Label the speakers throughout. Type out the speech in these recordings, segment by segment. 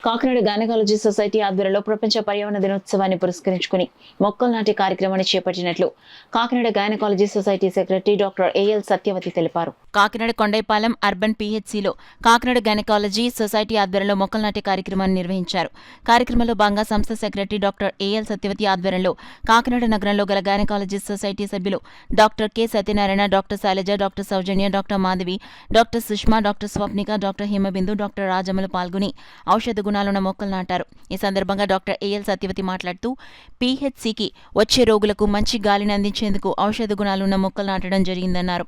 Speaker 1: Kakinada gynaecology society ఆధ్వర్యంలో ప్రపంచ పర్యావరణ దినోత్సవాన్ని పురస్కరించుకుని మొక్కలు నాటే కార్యక్రమాన్ని చేపట్టినట్లు Kakinada gynaecology society secretary doctor A L Satyavathi తెలిపారు. కాకినాడ కొండైపాలెం అర్బన్ పీహెచ్సిలో కాకినాడ గైనకాలజీ సొసైటీ ఆధ్వర్యంలో మొక్కలు నాటే కార్యక్రమాన్ని నిర్వహించారు. కార్యక్రమంలో భాగంగా సంస్థ సెక్రటరీ డాక్టర్ ఏఎల్ సత్యవతి ఆధ్వర్యంలో కాకినాడ నగరంలో గల గైనకాలజీ సొసైటీ సభ్యులు doctor K Satyanarayana, doctor Sailaja, doctor Soujanya, doctor Madhavi, doctor Sushma, doctor Swapnika, doctor Himabindu, doctor రాజమ్మలు పాల్గొని ఔషధ గుణాలున్న మొక్కలు నాటారు. ఈ సందర్భంగా డాక్టర్ ఏఎల్ సత్యవతి మాట్లాడుతూ పీహెచ్సికి వచ్చే రోగులకు మంచి గాలిని అందించేందుకు ఔషధ గుణాలున్న మొక్కలు నాటడం జరిగిందన్నారు.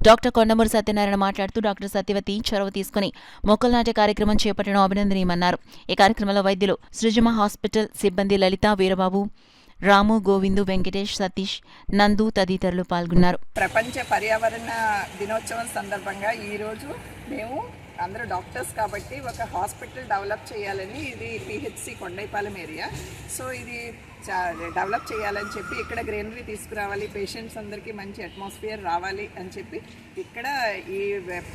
Speaker 1: డాక్టర్ కొండమూరి సత్యనారాయణ మాట్లాడుతూ డాక్టర్ సత్యవతి చొరవ తీసుకుని మొక్కలు నాటే కార్యక్రమం చేపట్టడం అభినందనీయమన్నారు. ఈ కార్యక్రమంలో వైద్యులు సృజమ హాస్పిటల్ సిబ్బంది లలిత, వీరబాబు, రాము, గోవిందు, వెంకటేష్, సతీష్, నందు తదితరులు పాల్గొన్నారు.
Speaker 2: ప్రపంచ పర్యావరణ దినోత్సవం సందర్భంగా ఈరోజు మేము అందరూ డాక్టర్స్ కాబట్టి ఒక హాస్పిటల్ డెవలప్ చేయాలని, ఇది పిహెచ్సి కొండైపాలెం ఏరియా, సో ఇది డెవలప్ చేయాలని చెప్పి ఇక్కడ గ్రీనరీ తీసుకురావాలి, పేషెంట్స్ అందరికీ మంచి అట్మాస్ఫియర్ రావాలి అని చెప్పి ఇక్కడ ఈ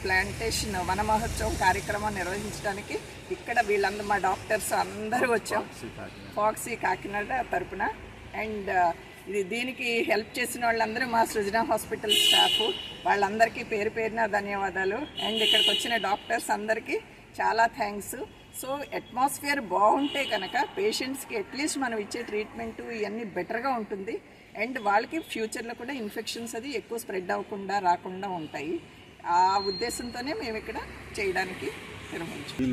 Speaker 2: ప్లాంటేషన్ వన మహోత్సవం కార్యక్రమం నిర్వహించడానికి ఇక్కడ వీళ్ళందరూ మా డాక్టర్స్ అందరూ వచ్చాం ఫాక్సీ కాకినాడ తరపున. అండ్ దీనికి హెల్ప్ చేసిన వాళ్ళందరూ మా సృజన హాస్పిటల్ స్టాఫ్, వాళ్ళందరికీ పేరు పేరున ధన్యవాదాలు. అండ్ ఇక్కడికి వచ్చిన డాక్టర్స్ అందరికీ చాలా థ్యాంక్స్. సో అట్మాస్ఫియర్ బాగుంటే కనుక పేషెంట్స్కి అట్లీస్ట్ మనం ఇచ్చే ట్రీట్మెంట్ ఇవన్నీ బెటర్గా ఉంటుంది. అండ్ వాళ్ళకి ఫ్యూచర్లో కూడా ఇన్ఫెక్షన్స్ అది ఎక్కువ స్ప్రెడ్ అవ్వకుండా రాకుండా ఉంటాయి. ఆ ఉద్దేశంతోనే మేము ఇక్కడ చేయడానికి నిర్వహించాం.
Speaker 3: ఈ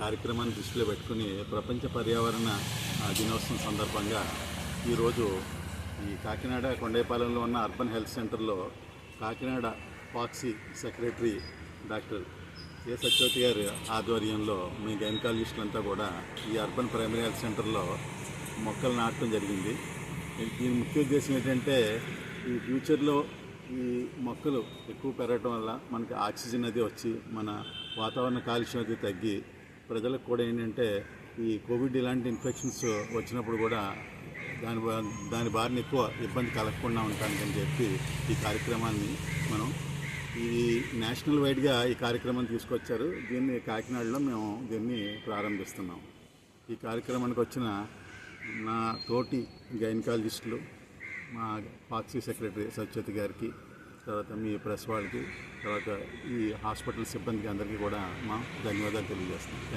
Speaker 3: కార్యక్రమాన్ని దృష్టిలో పెట్టుకుని ప్రపంచ పర్యావరణ దినోత్సవం సందర్భంగా ఈరోజు ఈ కాకినాడ కొండైపాలెంలో ఉన్న అర్బన్ హెల్త్ సెంటర్లో కాకినాడ పాక్సీ సెక్రటరీ డాక్టర్ ఏ సత్యవతి గారి ఆధ్వర్యంలో మీ గైనకాలజిస్టులంతా కూడా ఈ అర్బన్ ప్రైమరీ హెల్త్ సెంటర్లో మొక్కలు నాటడం జరిగింది. దీని ముఖ్య ఉద్దేశం ఏంటంటే ఈ ఫ్యూచర్లో ఈ మొక్కలు ఎక్కువ పెరగటం వల్ల మనకి ఆక్సిజన్ అది వచ్చి మన వాతావరణ కాలుష్యం అది తగ్గి ప్రజలకు కూడా ఏంటంటే ఈ కోవిడ్ ఇలాంటి ఇన్ఫెక్షన్స్ వచ్చినప్పుడు కూడా దాని బారిన ఎక్కువ ఇబ్బంది కలగకుండా ఉంటానికని చెప్పి ఈ కార్యక్రమాన్ని మనం ఇది నేషనల్ వైడ్గా ఈ కార్యక్రమాన్ని తీసుకొచ్చారు. దీన్ని కాకినాడలో మేము దీన్ని ప్రారంభిస్తున్నాం. ఈ కార్యక్రమానికి వచ్చిన నా తోటి గైనకాలజిస్టులు, మా పాక్సీ సెక్రటరీ సత్యవతి గారికి, తర్వాత మీ ప్రెస్ వాళ్ళకి, తర్వాత ఈ హాస్పిటల్ సిబ్బందికి అందరికీ కూడా మా ధన్యవాదాలు తెలియజేస్తున్నాం.